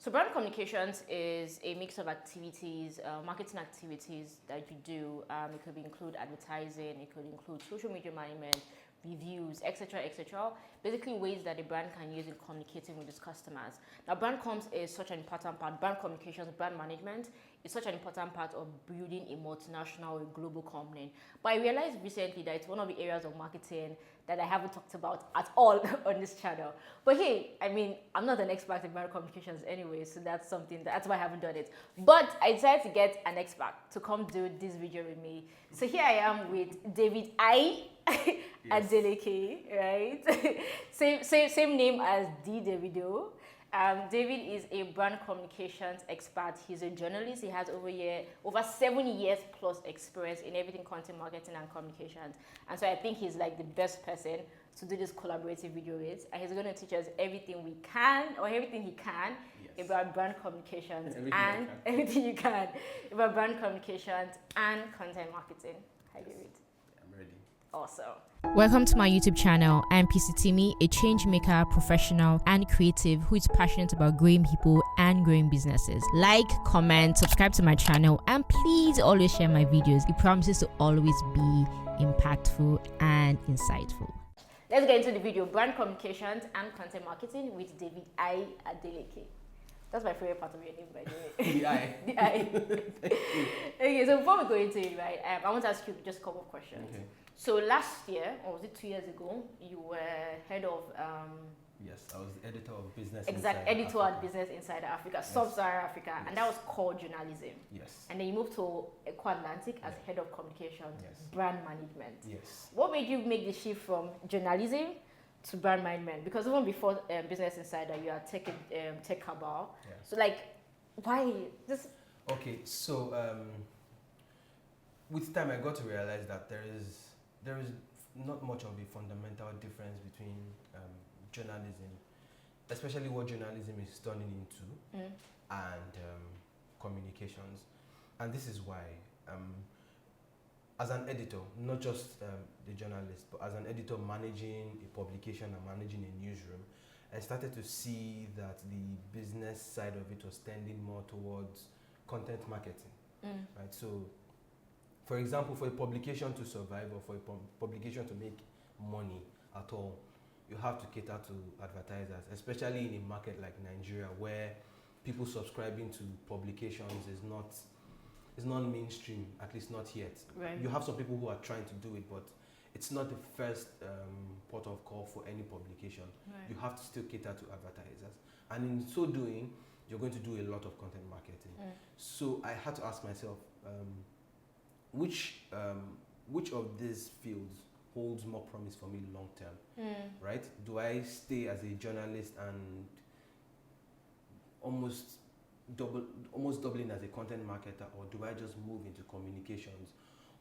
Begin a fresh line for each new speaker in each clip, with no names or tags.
So brand communications is a mix of activities, marketing activities that you do. It could include advertising, it could include social media management, reviews, etc., etc. Basically, ways that a brand can use in communicating with its customers. Now, brand comms is such an important part. Brand communications, brand management is such an important part of building a multinational, a global company. But I realized recently that it's one of the areas of marketing that I haven't talked about at all on this channel. But hey, I mean, I'm not an expert in brand communications anyway, so that's why I haven't done it. But I decided to get an expert to come do this video with me. So here I am with David Adeleke, right? same name as D Davido. David is a brand communications expert. He's a journalist. He has over 7 years plus experience in everything content marketing and communications. And so I think he's like the best person to do this collaborative video with. And he's going to teach us everything he can about brand communications and everything you can about brand communications and content marketing. Hi, David.
I'm ready.
Awesome. Welcome to my YouTube channel. I'm Itimi, a change maker, professional, and creative who is passionate about growing people and growing businesses. Like, comment, subscribe to my channel, and please always share my videos. It promises to always be impactful and insightful. Let's get into the video. Brand communications and content marketing with David Adeleke. That's my favorite part of your name, by the way.
The I.
The I. Okay, so before we go into it, right, I want to ask you just a couple of questions.
Okay.
So last year, or was it 2 years ago, you were head of...
yes, I was the editor of Business
editor at Business Insider Africa, yes. Sub-Saharan Africa, yes. And that was core journalism.
Yes.
And then you moved to Eko Atlantic as head of communications,
yes.
Brand management.
Yes.
What made you make the shift from journalism to brand management? Because even before Business Insider, you are tech cabal. Yeah. So like, why this?
Okay, so with time I got to realize that there is not much of a fundamental difference between journalism, especially what journalism is turning into, and communications. And this is why, as an editor, not just the journalist, but as an editor managing a publication and managing a newsroom, I started to see that the business side of it was tending more towards content marketing, right? So, for example, for a publication to survive or for a publication to make money at all, you have to cater to advertisers, especially in a market like Nigeria, where people subscribing to publications is not mainstream, at least not yet.
Right.
You have some people who are trying to do it, but it's not the first port of call for any publication. Right. You have to still cater to advertisers. And in so doing, you're going to do a lot of content marketing. So I had to ask myself, which of these fields holds more promise for me long term, right? Do I stay as a journalist and almost doubling as a content marketer, or do I just move into communications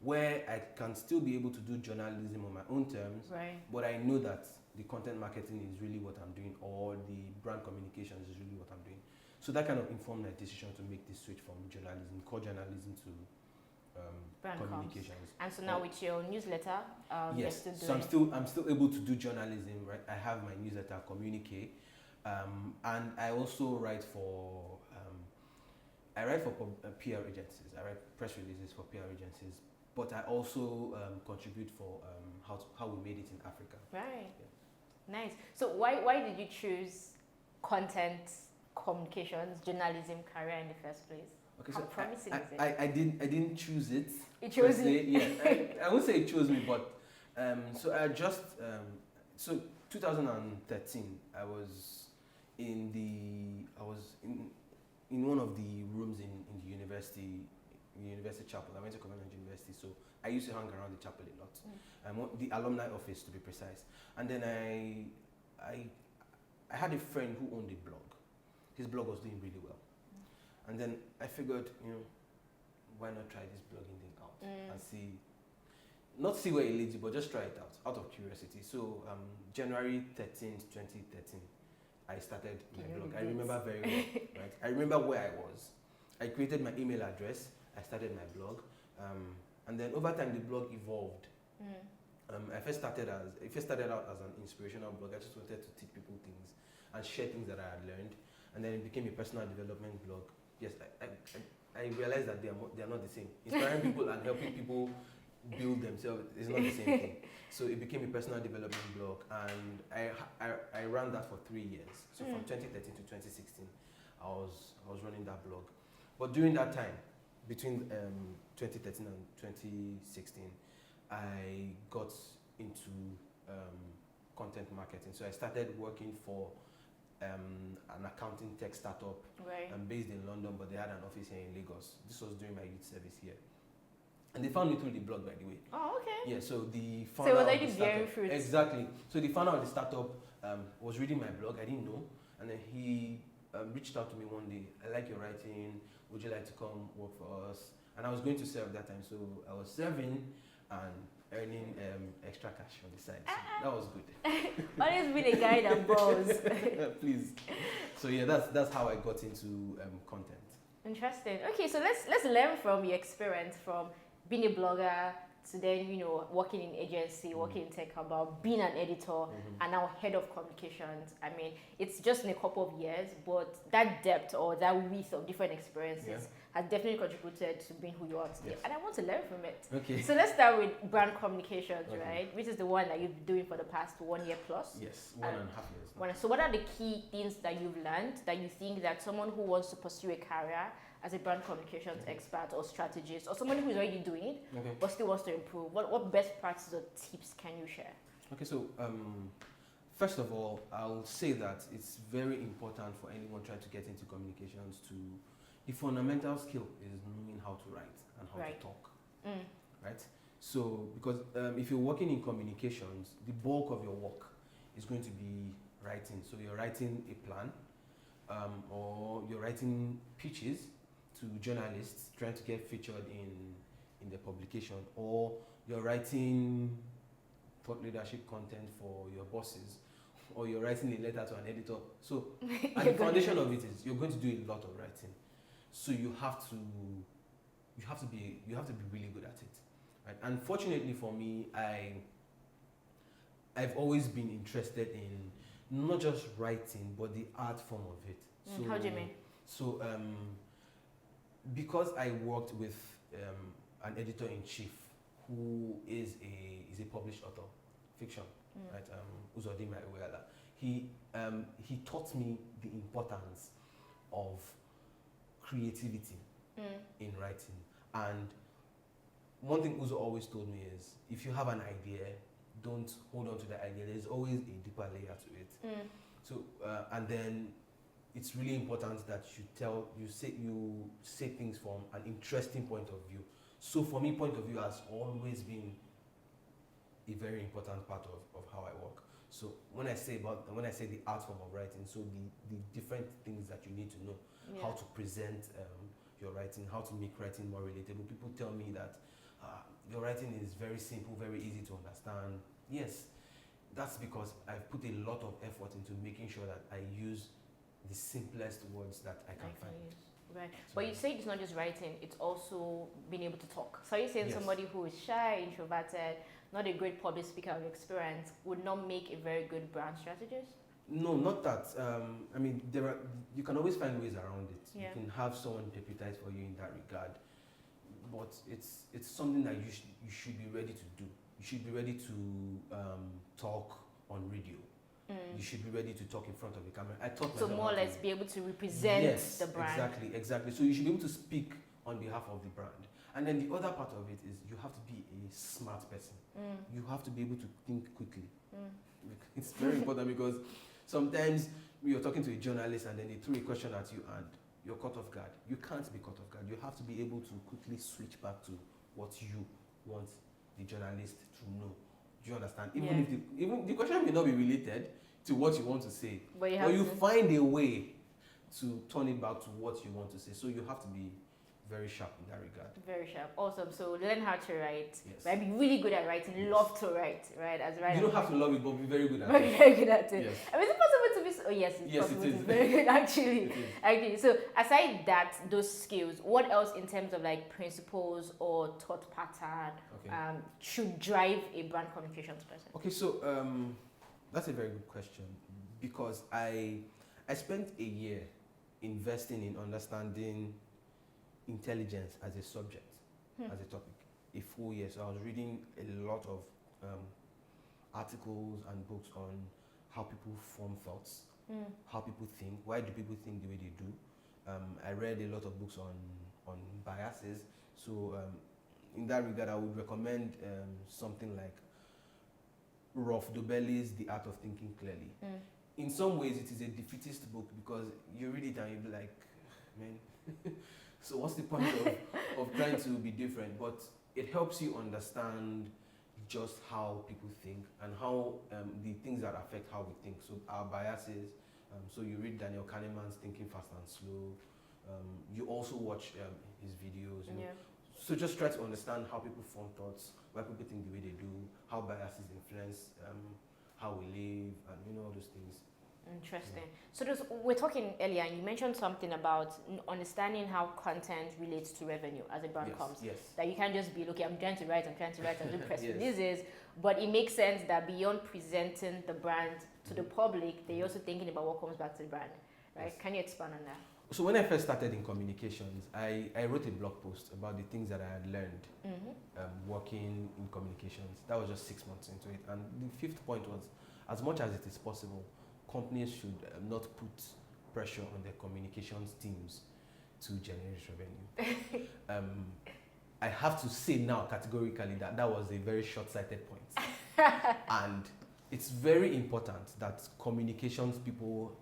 where I can still be able to do journalism on my own terms,
right,
but I know that the content marketing is really what I'm doing, or the brand communications is really what I'm doing. So that kind of informed my decision to make this switch from journalism, core journalism, to brand communications.
And so now with your newsletter,
yes,
you're
so I'm still able to do journalism, right? I have my newsletter, Communiqué, and I also write for PR agencies. I write press releases for PR agencies, but I also contribute for how we made it in Africa.
Right. Yeah. Nice. So why did you choose content communications journalism career in the first place?
Okay,
How
so
promising is it?
I didn't choose it.
It chose you.
Yeah, I won't say it chose me, but so I just so 2013 I was in one of the rooms in the university chapel. I went to Covenant University, so I used to hang around the chapel a lot. The alumni office, to be precise. And then I had a friend who owned a blog. His blog was doing really well. And then I figured, why not try this blogging thing out and not see where it leads you, but just try it out of curiosity. So January 13th, 2013, I started my blog. I remember very well, right? I remember where I was. I created my email address. I started my blog. And then over time, the blog evolved. I first started out as an inspirational blog. I just wanted to teach people things and share things that I had learned. and then it became a personal development blog. Yes, I realized that they are not the same. Inspiring people and helping people build themselves is not the same thing. So it became a personal development blog, and I ran that for 3 years. So from 2013 to 2016, I was running that blog. But during that time, between 2013 and 2016, I got into content marketing. So I started working for an accounting tech startup.
Right.
I'm based in London, but they had an office here in Lagos. This was during my youth service here. And they found me through the blog, by the way.
Oh, okay.
Yeah, so the
So
founder
it was
of
like
the
the
startup,
bearing fruits.
exactly. So the founder of the startup was reading my blog. I didn't know, and then he reached out to me one day. I like your writing. Would you like to come work for us? And I was going to serve that time, so I was serving and earning extra cash on the side. So that was good.
Always be the guy that balls.
Please. So yeah, that's how I got into content.
Interesting. Okay, so let's learn from your experience from being a blogger to then, working in agency, working in tech, about being an editor, and now head of communications. I mean, it's just in a couple of years, but that depth or that width of different experiences has definitely contributed to being who you are today.
Yes.
And I want to learn from it.
Okay.
So let's start with brand communications,
Okay.
right? Which is the one that you've been doing for the past 1 year plus.
Yes, 1.5 years. Now.
So what are the key things that you've learned that you think that someone who wants to pursue a career as a brand communications expert or strategist, or someone who is already doing it but still wants to improve, what best practices or tips can you share?
Okay, so first of all, I'll say that it's very important for anyone trying to get into communications to, the fundamental skill is knowing how to write and how to talk, right? So, because if you're working in communications, the bulk of your work is going to be writing. So you're writing a plan, or you're writing pitches to journalists trying to get featured in the publication, or you're writing thought leadership content for your bosses, or you're writing a letter to an editor. So, and the foundation of it is you're going to do a lot of writing. So you have to be really good at it, right? Unfortunately for me, I've always been interested in not just writing, but the art form of it. So,
how do you mean?
So, because I worked with an editor-in-chief who is a published author, fiction, right? Uzodimma Iweala. He taught me the importance of creativity in writing. And one thing Uzo always told me is, if you have an idea, don't hold on to the idea. There's always a deeper layer to it. So, and then it's really important that you say things from an interesting point of view. So for me, point of view has always been a very important part of how I work. So when I say the art form of writing, so the different things that you need to know, how to present your writing, how to make writing more relatable. People tell me that your writing is very simple, very easy to understand. Yes, that's because I've put a lot of effort into making sure that I use the simplest words that I can find.
Right.
So
But you say it's not just writing, it's also being able to talk. So you're saying
Yes.
somebody who is shy, introverted, not a great public speaker of experience, would not make a very good brand strategist?
No, not that. I mean, you can always find ways around it.
Yeah.
You can have someone deputize for you in that regard. But it's something that you should be ready to do. You should be ready to talk on radio. You should be ready to talk in front of the camera. I taught
So
myself
more or
how to-
less be able to represent
Yes,
the brand.
exactly. So you should be able to speak on behalf of the brand. And then the other part of it is you have to be a smart person. You have to be able to think quickly. It's very important because sometimes you're talking to a journalist and then they throw a question at you and you're caught off guard. You can't be caught off guard. You have to be able to quickly switch back to what you want the journalist to know. Do you understand? Even the question may not be related to what you want to say,
But you,
but you find a way to turn it back to what you want to say. So you have to be very sharp in that regard.
very sharp. Awesome. So learn how to write.
Yes.
Right? Be really good at writing.
Yes.
Love to write. Right? As writer.
You don't have to love it, but be very good at
Very,
it.
very good at it.
Yes.
I mean, is it possible to be? Oh yes, it's
Yes,
possible
it
to
is.
be very good actually.
It is.
Okay, so aside that, those skills, what else in terms of like principles or thought pattern
Okay.
should drive a brand communications person?
Okay, so that's a very good question because I spent a year investing in understanding intelligence as a subject, as a topic. A full year. So I was reading a lot of articles and books on how people form thoughts, how people think, why do people think the way they do. I read a lot of books on biases. So in that regard, I would recommend something like Rolf Dobelli's The Art of Thinking Clearly. In some ways, it is a defeatist book because you read it and you'll be like, man, so what's the point of trying to be different? But it helps you understand just how people think and how the things that affect how we think. So our biases. So you read Daniel Kahneman's Thinking Fast and Slow. You also watch his videos. You know. So just try to understand how people form thoughts, why people think the way they do, how biases influence how we live, and all those things.
Interesting. So we're talking earlier, and you mentioned something about understanding how content relates to revenue as a brand comes.
Yes.
That you can't just be, okay, I'm trying to write, and do press releases, but it makes sense that beyond presenting the brand to the public, they're also thinking about what comes back to the brand, right? Yes. Can you expand on that?
So when I first started in communications, I wrote a blog post about the things that I had learned working in communications. That was just 6 months into it. And the fifth point was, as much as it is possible, companies should not put pressure on their communications teams to generate revenue. I have to say now categorically that was a very short-sighted point. And it's very important that communications people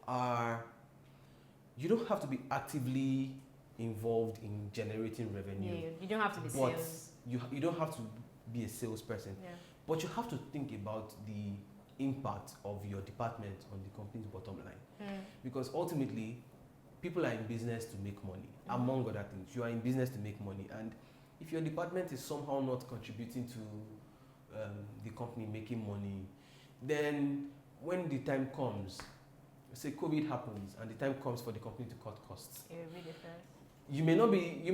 you don't have to be actively involved in generating revenue.
Yeah, you don't have to be sales.
You don't have to be a salesperson.
Yeah.
But you have to think about the impact of your department on the company's bottom line. Because ultimately, people are in business to make money, among other things. You are in business to make money. And if your department is somehow not contributing to the company making money, then when the time comes, say COVID happens and the time comes for the company to cut costs.
You'll be the first.
You may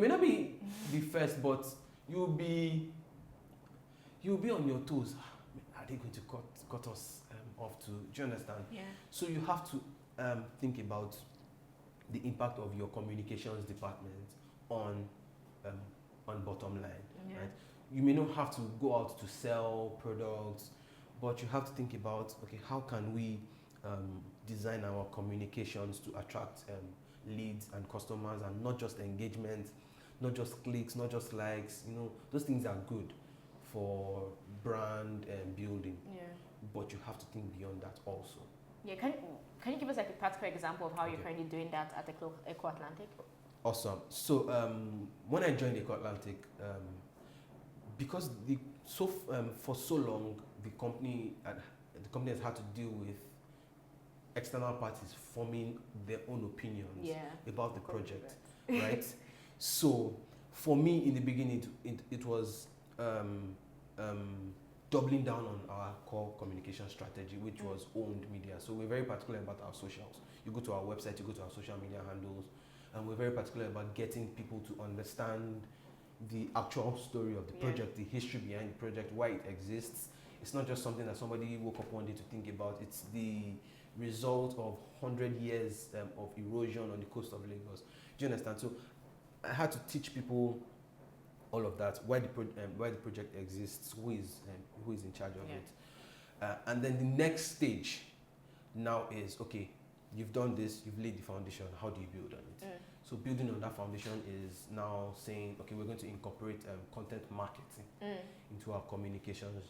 not be the first, but you'll be on your toes. Are they going to cut us off too? Do you understand?
Yeah.
So you have to think about the impact of your communications department on bottom line.
Yeah.
Right? You may not have to go out to sell products, but you have to think about, okay, how can we design our communications to attract leads and customers, and not just engagement, not just clicks, not just likes. Those things are good for brand building. Yeah. But you have to think beyond that also.
Yeah. Can you give us like a practical example of how you're currently doing that at Eko Atlantic?
Awesome. So when I joined Eko Atlantic, because for so long the company has had to deal with external parties forming their own opinions about the project, right? So for me in the beginning, it was doubling down on our core communication strategy, which was owned media. So we're very particular about our socials. You go to our website, you go to our social media handles, and we're very particular about getting people to understand the actual story of the project, the history behind the project, why it exists. It's not just something that somebody woke up one day to think about. It's the result of 100 years of erosion on the coast of Lagos. Do you understand? So I had to teach people all of that, why the project exists, who is in charge of it. And then the next stage now is, okay, you've done this, you've laid the foundation, how do you build on it? So building on that foundation is now saying, okay, we're going to incorporate content marketing into our communications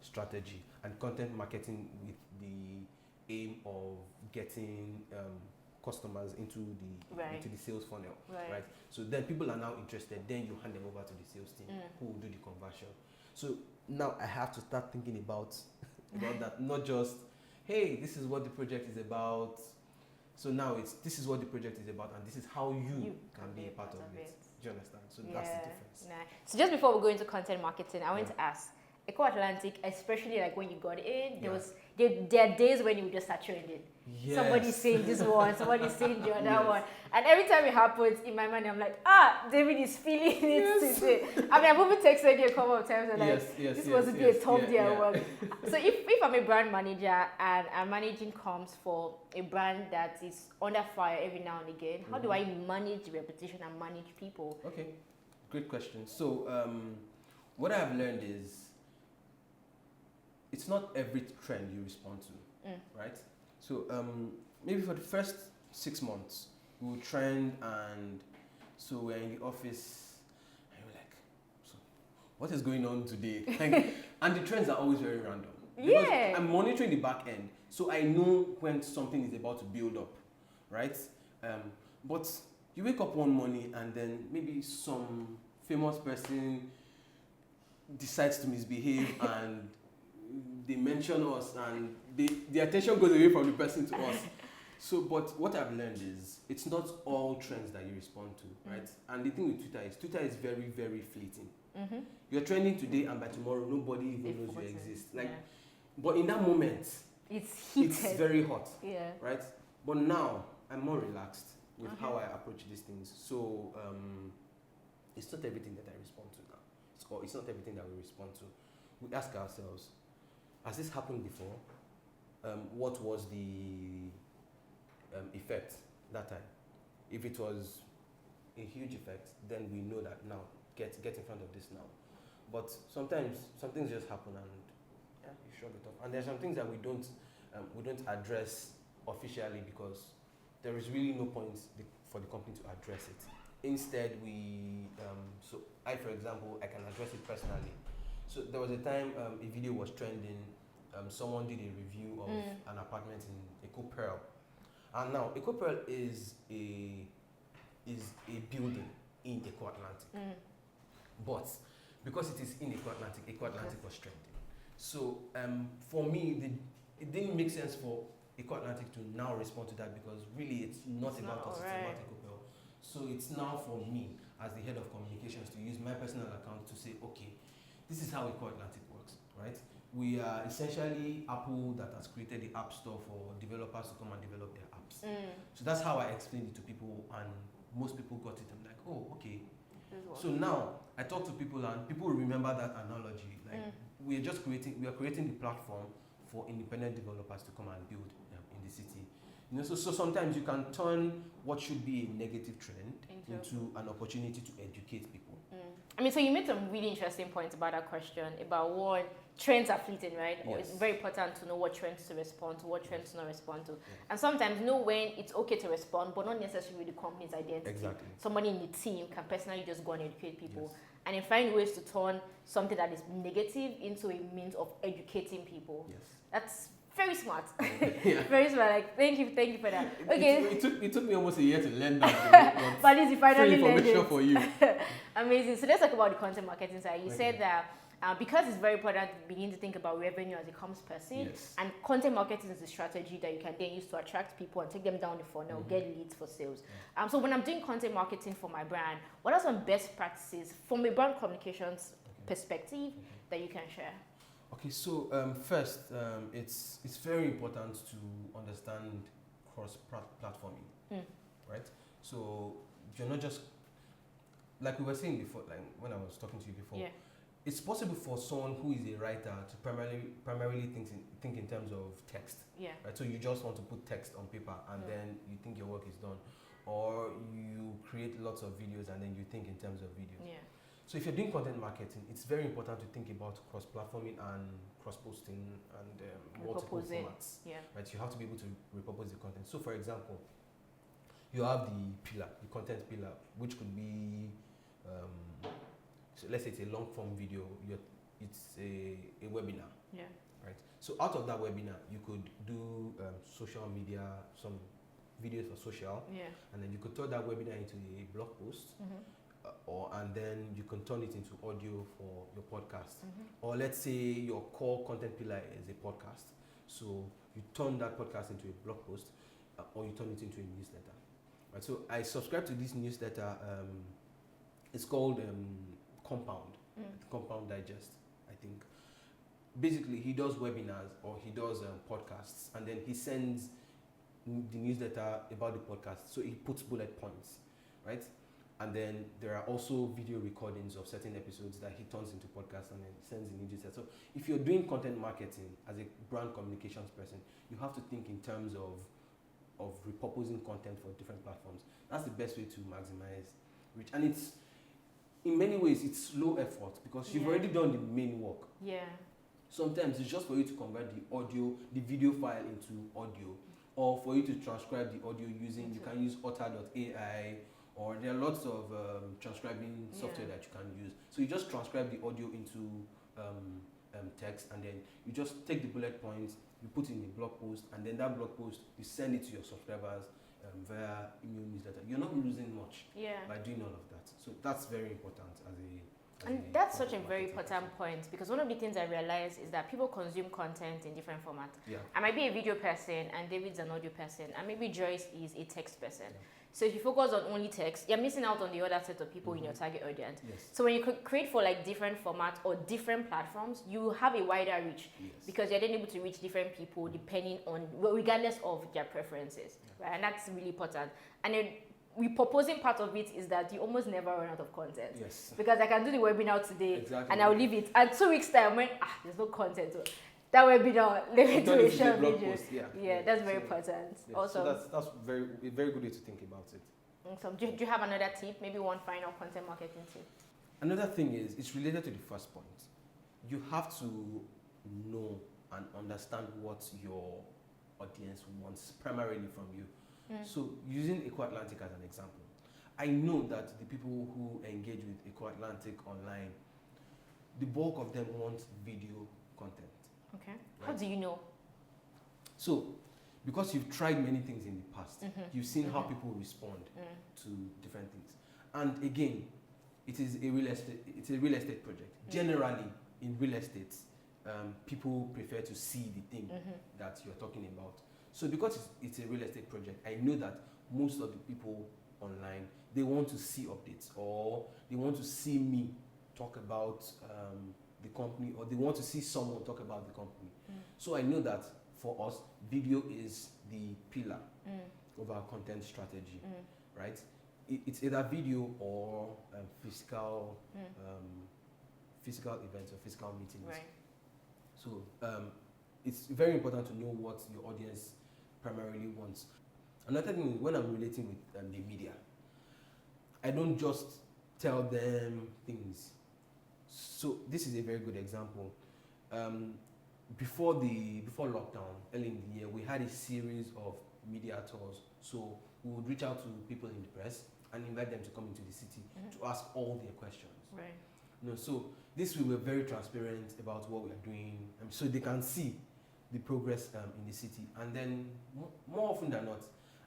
strategy, and content marketing with the aim of getting customers into the sales funnel, right? So then people are now interested, then you hand them over to the sales team who will do the conversion. So now I have to start thinking about that, not just, hey, this is what the project is about. So now this is what the project is about, and this is how you can be a part of it. Do you understand? So that's the difference.
Nice. So just before we go into content marketing, I want to ask, Eko Atlantic, especially like when you got in, there are days when you just start trending.
Yes.
Somebody's saying this one, somebody's saying the other
Yes.
one. And every time it happens, in my mind, I'm like, David is feeling it today. I mean, I've even texted you a couple of times and this wasn't a top day at work. So if I'm a brand manager and I'm managing comms for a brand that is under fire every now and again, how do I manage reputation and manage people?
Okay, great question. So what I've learned is it's not every trend you respond to, right? So maybe for the first 6 months, we will trend, and so we're in the office, and you're like, so what is going on today? And the trends are always very random. Because I'm monitoring the back end, so I know when something is about to build up, right? But you wake up one morning and then maybe some famous person decides to misbehave and they mention us, and the attention goes away from the person to us. So, but what I've learned is it's not all trends that you respond to, right? And the thing with Twitter is very, very fleeting. You're trending today, and by tomorrow, nobody even knows you exist. But in that moment,
it's heated.
It's very hot,
yeah.
right? But now I'm more relaxed with how I approach these things. So it's not everything that I respond to now. It's not everything that we respond to. We ask ourselves, has this happened before? What was the effect that time? If it was a huge effect, then we know that now get in front of this now. But sometimes some things just happen and you shrug it off. And there's some things that we don't address officially because there is really no point for the company to address it. Instead, so I, for example, I can address it personally. So there was a time a video was trending. Someone did a review of an apartment in Eko Pearl, and now Eko Pearl is a building in Eko Atlantic, but because it is in Eko Atlantic was trending. So for me, it didn't make sense for Eko Atlantic to now respond to that because really it's not about us, it's about Eko Pearl. So it's now for me as the head of communications to use my personal account to say, okay, this is how Eko Atlantic works, right? We are essentially Apple that has created the App Store for developers to come and develop their apps. So that's how I explained it to people, and most people got it. I'm like, oh, okay. So now I talk to people, and people remember that analogy. Like we are creating the platform for independent developers to come and build in the city. You know, so sometimes you can turn what should be a negative trend into an opportunity to educate people.
I mean, so you made some really interesting points about that question, about what trends are fleeting, right?
Yes.
Or it's very important to know what trends to respond to, what trends to not respond to. And sometimes know when it's okay to respond, but not necessarily the company's identity.
Exactly.
Somebody in the team can personally just go and educate people. And then find ways to turn something that is negative into a means of educating people.
Yes.
That's very smart. Very smart. Like, thank you for that. Okay.
It took me almost a year to learn that.
But at least you finally learned it.
For you.
Amazing. So let's talk about the content marketing side. You said that because it's very important to begin to think about revenue as a comms person, and content marketing is a strategy that you can then use to attract people and take them down the funnel, get leads for sales. So when I'm doing content marketing for my brand, what are some best practices from a brand communications perspective that you can share?
Okay, so first, it's very important to understand cross-platforming, right? So you're not just, like we were saying before, like when I was talking to you before, it's possible for someone who is a writer to primarily think in terms of text, right? So you just want to put text on paper and then you think your work is done, or you create lots of videos and then you think in terms of videos. So if you're doing content marketing, it's very important to think about cross-platforming and cross-posting and multiple formats. Right? You have to be able to repurpose the content. So for example, you have the content pillar, which could be, so let's say it's a long-form video, it's a webinar. Right? So out of that webinar, you could do social media, some videos for social, and then you could turn that webinar into a blog post. And then you can turn it into audio for your podcast. Or let's say your core content pillar is a podcast. So you turn that podcast into a blog post, or you turn it into a newsletter. Right? So I subscribe to this newsletter. It's called Compound Digest, I think. basically he does webinars or he does podcasts, and then he sends the newsletter about the podcast. So he puts bullet points, right? And then there are also video recordings of certain episodes that he turns into podcasts and then sends in newsletter. So if you're doing content marketing as a brand communications person, you have to think in terms of repurposing content for different platforms. That's the best way to maximize reach. And it's, in many ways, it's low effort because you've already done the main work.
Yeah.
Sometimes it's just for you to convert the video file into audio, or for you to transcribe the audio using, you can use otter.ai, or there are lots of transcribing software that you can use. So you just transcribe the audio into text, and then you just take the bullet points, you put in a blog post, and then that blog post, you send it to your subscribers via email newsletter. You're not losing much by doing all of that. So that's very important
and that's such a very important point, because one of the things I realize is that people consume content in different formats.
Yeah.
I might be a video person and David's an audio person, and maybe Joyce is a text person. Yeah. So if you focus on only text, you're missing out on the other set of people in your target audience.
Yes.
So when you create for like different formats or different platforms, you have a wider reach because you're then able to reach different people depending on, regardless of their preferences, right? And that's really important. And then repurposing part of it is that you almost never run out of content.
Yes.
Because I can do the webinar today and I'll leave it. And 2 weeks time when there's no content. So that webinar, leave it to a short video. That's very important.
Yes.
Also,
so that's a very good way to think about it.
Awesome. Do you have another tip? Maybe one final content marketing tip?
Another thing is, it's related to the first point. You have to know and understand what your audience wants primarily from you. So using Eko Atlantic as an example, I know that the people who engage with Eko Atlantic online, the bulk of them want video content.
Okay.
Right?
How do you know?
So, because you've tried many things in the past, you've seen how people respond to different things. And again, it is a real estate project. Generally, in real estate, people prefer to see the thing that you're talking about. So because it's a real estate project, I know that most of the people online, they want to see updates, or they want to see me talk about the company, or they want to see someone talk about the company. So I know that for us, video is the pillar of our content strategy, right? It's either video or physical events or physical meetings.
Right.
So it's very important to know what your audience primarily wants. Another thing is, when I'm relating with the media, I don't just tell them things. So this is a very good example. Before lockdown, early in the year, we had a series of media tours. So we would reach out to people in the press and invite them to come into the city to ask all their questions.
Right.
So this we were very transparent about what we are doing, so they can see the progress in the city. And then more often than not,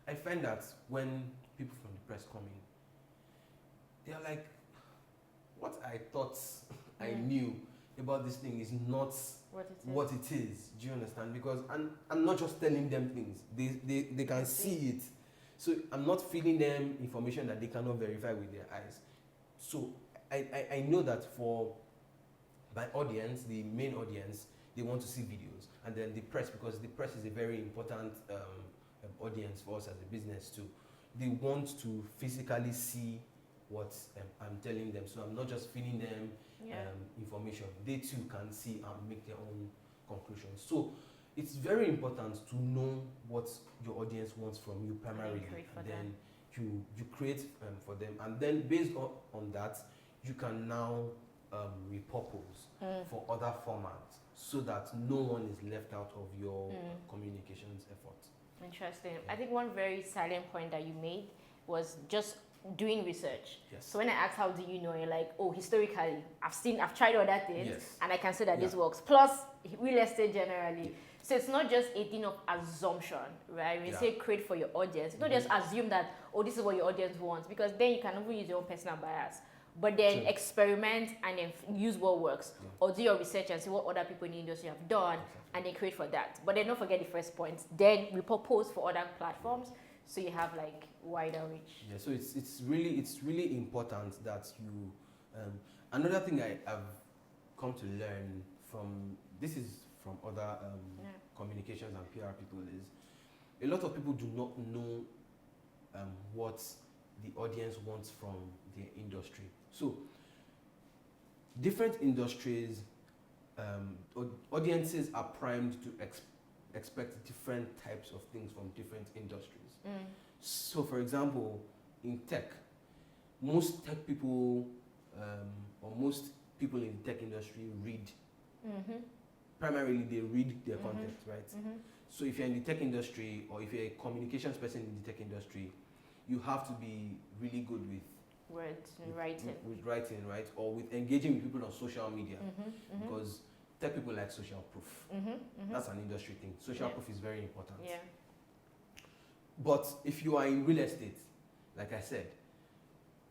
I find that when people from the press come in, they are like, what I thought I knew about this thing is not what it is. Do you understand? Because I'm not just telling them things, they can see it. So I'm not feeding them information that they cannot verify with their eyes. So I know that for my audience, the main audience, they want to see videos. And then the press, because the press is a very important audience for us as a business too. They want to physically see what I'm telling them. So I'm not just feeding them information. They too can see and make their own conclusions. So it's very important to know what your audience wants from you primarily. And then you create for them. And then based on that, you can now repurpose for other formats, so that no one is left out of your communications efforts.
Interesting. I think one very salient point that you made was just doing research.
Yes.
So when I asked how do you know, you're like, oh, historically, I've tried other things and I can say that this works. Plus, real estate generally. So it's not just a thing of assumption, right? When you say create for your audience, don't just assume that, oh, this is what your audience wants, because then you can even use your own personal bias. But then experiment and then use what works, or do your research and see what other people in the industry have done, and then create for that. But then don't forget the first point. Then repurpose for other platforms, so you have like wider reach.
Yeah. So it's really important that you. Another thing I've come to learn this is from other communications and PR people, is a lot of people do not know what the audience wants from their industry. So different industries, audiences are primed to expect different types of things from different industries. So for example, in tech, most tech people or most people in the tech industry read. Primarily they read their content, right? So if you're in the tech industry, or if you're a communications person in the tech industry, you have to be really good with
words and writing.
With writing, right? Or with engaging with people on social media, because tech people like social proof. That's an industry thing. Social proof is very important.
Yeah.
But if you are in real estate, like I said,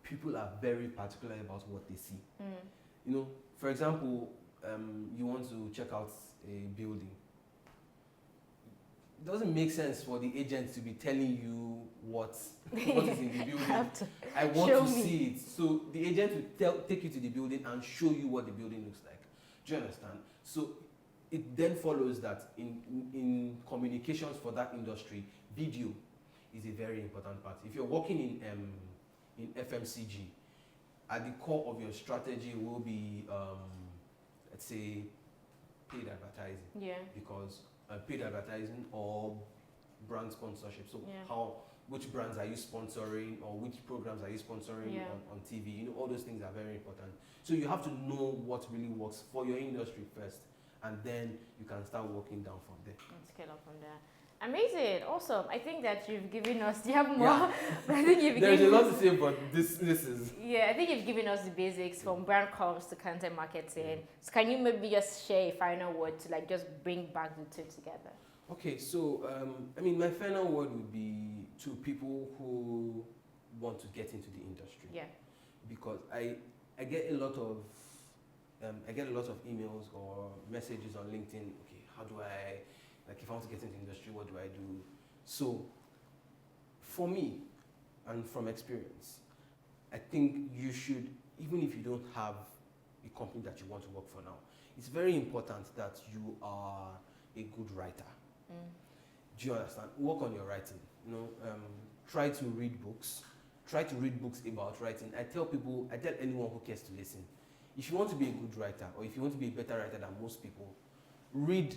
people are very particular about what they see. You know, for example, you want to check out a building. It doesn't make sense for the agent to be telling you what is in the building. I want to see it. So the agent will take you to the building and show you what the building looks like. Do you understand? So it then follows that in communications for that industry, video is a very important part. If you're working in FMCG, at the core of your strategy will be, let's say, paid advertising. Yeah. Because paid advertising or brand sponsorship. So which brands are you sponsoring, or which programs are you sponsoring on TV? You know, all those things are very important. So you have to know what really works for your industry first, and then you can start working down from there.
And scale up from there. Amazing, awesome. I think that you've given us. Do you have more? Yeah. I think
there's a lot to say, but this is.
Yeah, I think you've given us the basics from brand comms to content marketing. So can you maybe just share a final word to like just bring back the two together?
Okay, so I mean, my final word would be to people who want to get into the industry. Yeah. Because I get a lot of emails or messages on LinkedIn. Okay, how do I? Like, if I want to get into the industry, what do I do? So, for me, and from experience, I think you should, even if you don't have a company that you want to work for now, it's very important that you are a good writer. Do you understand? Work on your writing. You know, try to read books. Try to read books about writing. I tell anyone who cares to listen, if you want to be a good writer, or if you want to be a better writer than most people, read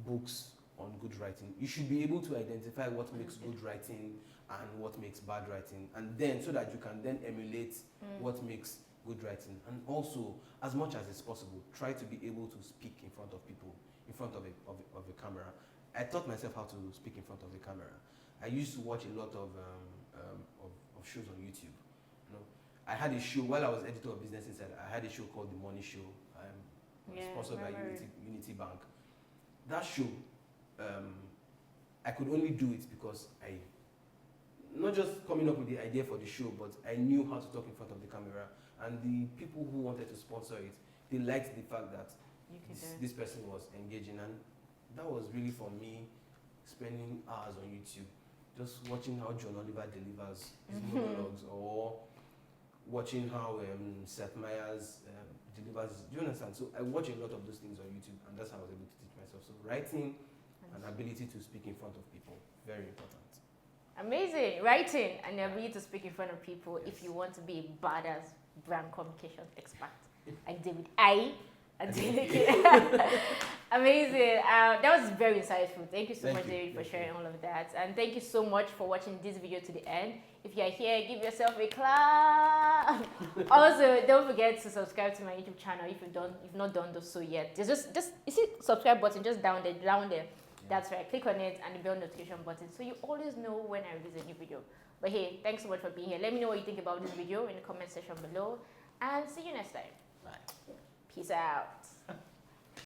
books on good writing. You should be able to identify what makes good writing and what makes bad writing, and then so that you can then emulate what makes good writing. And also, as much as it's possible, try to be able to speak in front of people, in front of a camera. I taught myself how to speak in front of the camera. I used to watch a lot of shows on YouTube. You know, I had a show while I was editor of Business Insider. I had a show called The Money Show, sponsored by Unity Bank. That show, I could only do it because I, not just coming up with the idea for the show, but I knew how to talk in front of the camera. And the people who wanted to sponsor it, they liked the fact that this person was engaging. And that was really, for me, spending hours on YouTube, just watching how John Oliver delivers his monologues, or watching how Seth Meyers delivers. Do you understand? So I watch a lot of those things on YouTube, and that's how I was able to teach myself. So writing and ability to speak in front of people, very important. Amazing. Writing and the ability to speak in front of people if you want to be a badass brand communication expert. Like David Adeleke. Amazing. That was very insightful. Thank you so much, David, for sharing all of that. And thank you so much for watching this video to the end. If you're here, give yourself a clap. Also, don't forget to subscribe to my YouTube channel if you've not done so yet. There's just you see subscribe button just down there. Yeah. That's right. Click on it and the bell notification button so you always know when I release a new video. But hey, thanks so much for being here. Let me know what you think about this video in the comment section below. And see you next time. Bye. Peace out.